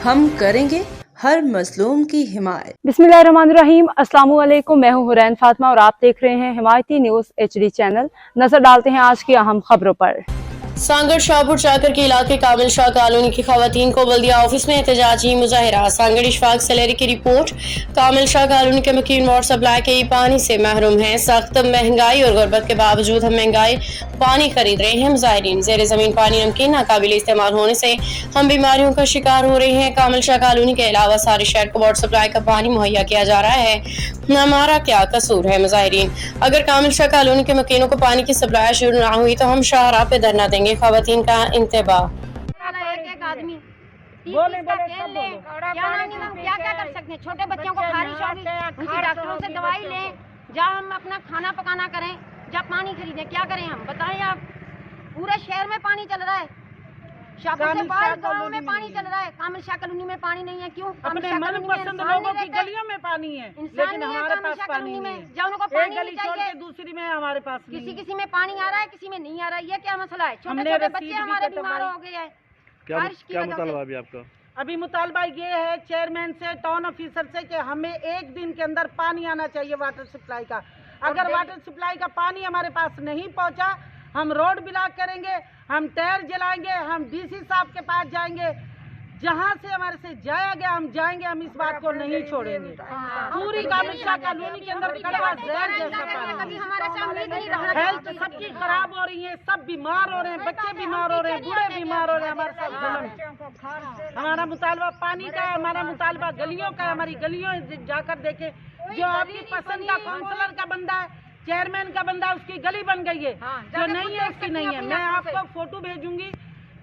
हम करेंगे हर मजलूम की हिमायत। बिस्मिल्लाहिर्रहमानिर्रहीम। अस्सलाम वालेकुम। मैं हूं हुरैन फातिमा और आप देख रहे हैं हिमायती न्यूज HD चैनल। नजर डालते हैं आज की अहम खबरों पर। सांगड़ शाहपुर चाकर के इलाके कामिल शाह कॉलोनी की खवातीन को बल्दिया ऑफिस में एहतजाजी मुजाहिरा। सांगड़ इशफाक सलेरी की रिपोर्ट। कामिल शाह कॉलोनी के मकीन वाटर सप्लाई के पानी से महरूम हैं। सख्त महंगाई और गुर्बत के बावजूद हम महंगाई पानी खरीद रहे हैं। मुजाहिरीन जेर जमीन पानी नमकीन नाकाबिल इस्तेमाल होने से हम बीमारियों का शिकार हो रहे हैं। कामिल शाह कॉलोनी के अलावा सारे शहर को वाटर सप्लाई का पानी मुहैया किया जा रहा है। हमारा क्या कसूर है? मुजाहिरीन अगर कामिल शाह कॉलोनी के मकीनों को पानी की सप्लाई शुरू ना हुई तो हम शाहराह पे धरना देंगे। खवातीन का इंतबाह। एक आदमी क्या क्या कर सकते हैं? छोटे बच्चों को खारिश होगी, उनकी डॉक्टरों से दवाई लें, जहाँ हम अपना खाना पकाना करें, जहाँ पानी खरीदें, क्या करें हम बताएं? आप पूरे शहर में पानी चल रहा है, शाहपुर से बाहर गाँव में पानी चल रहा है, कामिल शाह कॉलोनी में पानी नहीं है। क्यों? अपने मनपसंद लोगों की गलियों में पानी है, लेकिन हमारे पास पानी नहीं है। जहाँ उनको पानी गली छोड़ के दूसरी में हमारे पास किसी में पानी आ रहा है, किसी में नहीं आ रहा है। ये क्या मसला है? छोटे छोटे बच्चे हमारे बीमार हो गए हैं। क्या मुतालबा अभी आपका? अभी मुतालबा ये है चेयरमैन से, टाउन ऑफिसर से, कि हमें एक दिन के अंदर पानी आना चाहिए वाटर सप्लाई का। अगर वाटर सप्लाई का पानी हमारे पास नहीं पहुंचा, हम रोड ब्लॉक करेंगे, हम टायर जलाएंगे, हम DC साहब के पास जाएंगे, जहां से हमारे से जाया गया हम जाएंगे। हम इस बात को नहीं छोड़ेंगे। पूरी कामिल शाह कॉलोनी के अंदर कड़वा जहर जैसा पानी, हेल्थ सबकी खराब हो रही है, सब बीमार हो रहे हैं, बच्चे बीमार हो रहे हैं, बूढ़े बीमार हो रहे हैं। हमारे साथ जुल्म। हमारा मुतालबा पानी का है, हमारा मुतालबा गलियों का है। हमारी गलियों जाकर देखे, जो आपकी पसंद का काउंसलर का बंदा है, चेयरमैन का बंदा, उसकी गली बन गई है, जो नहीं है उसकी नहीं है। मैं आपको फोटो भेजूंगी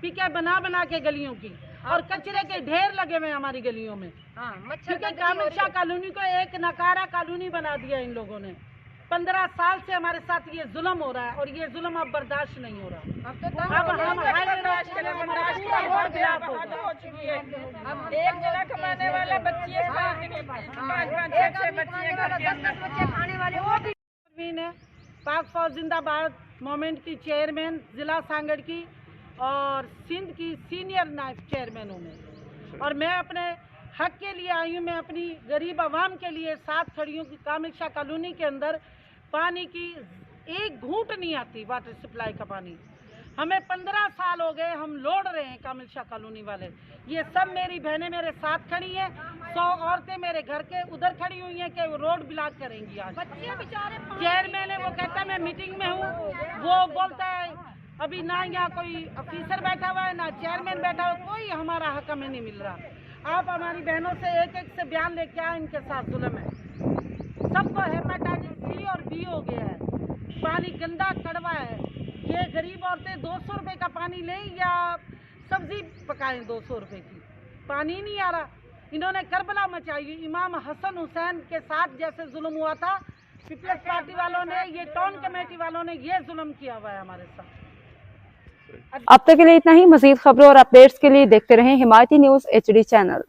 पिके बना के गलियों की, और कचरे के ढेर लगे हुए हमारी गलियों में, क्योंकि कामिल शाह कॉलोनी को एक नकारा कॉलोनी बना दिया इन लोगों ने। 15 साल से हमारे साथ ये जुल्म हो रहा है और ये जुल्म अब बर्दाश्त नहीं हो रहा। अब हम एक जगह कमाने वाले बच्चे पाक फौज जिंदाबाद मूवमेंट की चेयरमैन जिला सांगड़ की और सिंध की सीनियर नायब चेयरमैन हूँ मैं, और मैं अपने हक के लिए आई हूँ। मैं अपनी गरीब आवाम के लिए साथ खड़ी हूँ कि कामिल शाह कॉलोनी के अंदर पानी की एक घूंट नहीं आती, वाटर सप्लाई का पानी। हमें 15 साल हो गए, हम लौट रहे हैं कामिल शाह कॉलोनी वाले। ये सब मेरी बहनें मेरे साथ खड़ी हैं, 100 औरतें मेरे घर के उधर खड़ी हुई हैं कि वो रोड ब्लॉक करेंगी आज। चेयरमैन है, वो कहता है मैं मीटिंग में हूँ, वो बोलता है अभी ना यहाँ कोई ऑफिसर बैठा हुआ है, ना चेयरमैन बैठा हुआ, कोई हमारा हक हमें नहीं मिल रहा। आप हमारी बहनों से एक एक से बयान लेके आए, इनके साथ जुल्म है। सबको हेपेटाइटिस C और B हो गया है, पानी गंदा कड़वा है। ये गरीब औरतें 200 रुपये का पानी लें या सब्जी पकाएं 200 रुपये की, पानी नहीं आ रहा। इन्होंने करबला मचाई। इमाम हसन हुसैन के साथ जैसे जुल्म हुआ था, पीपल्स पार्टी वालों ने, ये टाउन कमेटी वालों ने ये जुल्म किया हुआ है हमारे साथ। अब तक के लिए इतना ही। मजीद खबरों और अपडेट्स के लिए देखते रहें हिमायती न्यूज HD चैनल।